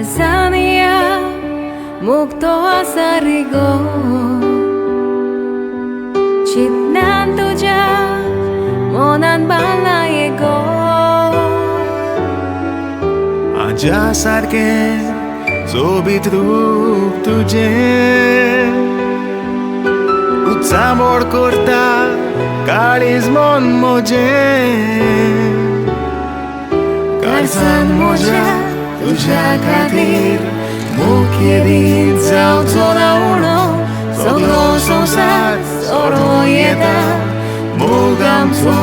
काळजानिया मुक्तो आसारी गो चितनान तुझ्या मनान बाळगलां गो आज्या सारकें सोबीत रूप तुजें उत्सामोड करता काळीज मन म्हजें काळजान म्हज्या तुज्या खातीर मुखेली जावचो ना उणो सगळो संवसार सोरो येता मोग आमचो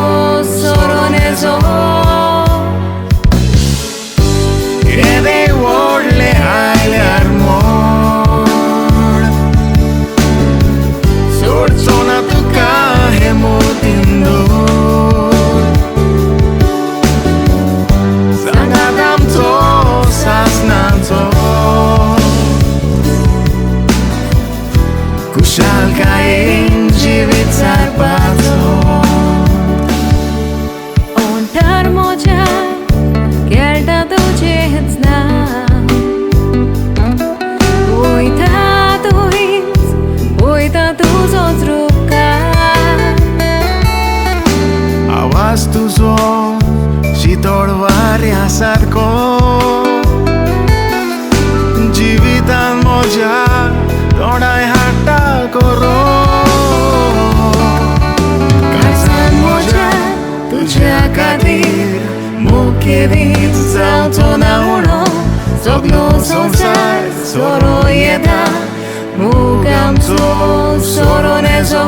सोरो नेजो येदें व्हडलें आयल्यार मोड सोडचो ना तुका हे मोतीन सांगात आमचो सासणाचो खुशालकायेन जिवीत सारपाचो ओंठार म्हज्या खेळटा तुजेंच नांव वयता तुवेंच वयता तुजोच रूपकार आवाज तुजो शीतळ वाऱ्या सारको जिवितान म्हज्या तोंडाय हाडटा करो काळजान म्हज्या तुज्या खातीर मुखेलीच जावचो ना उणो सगळो संवसार सोरो येता मोग आमचो सोरो नेजो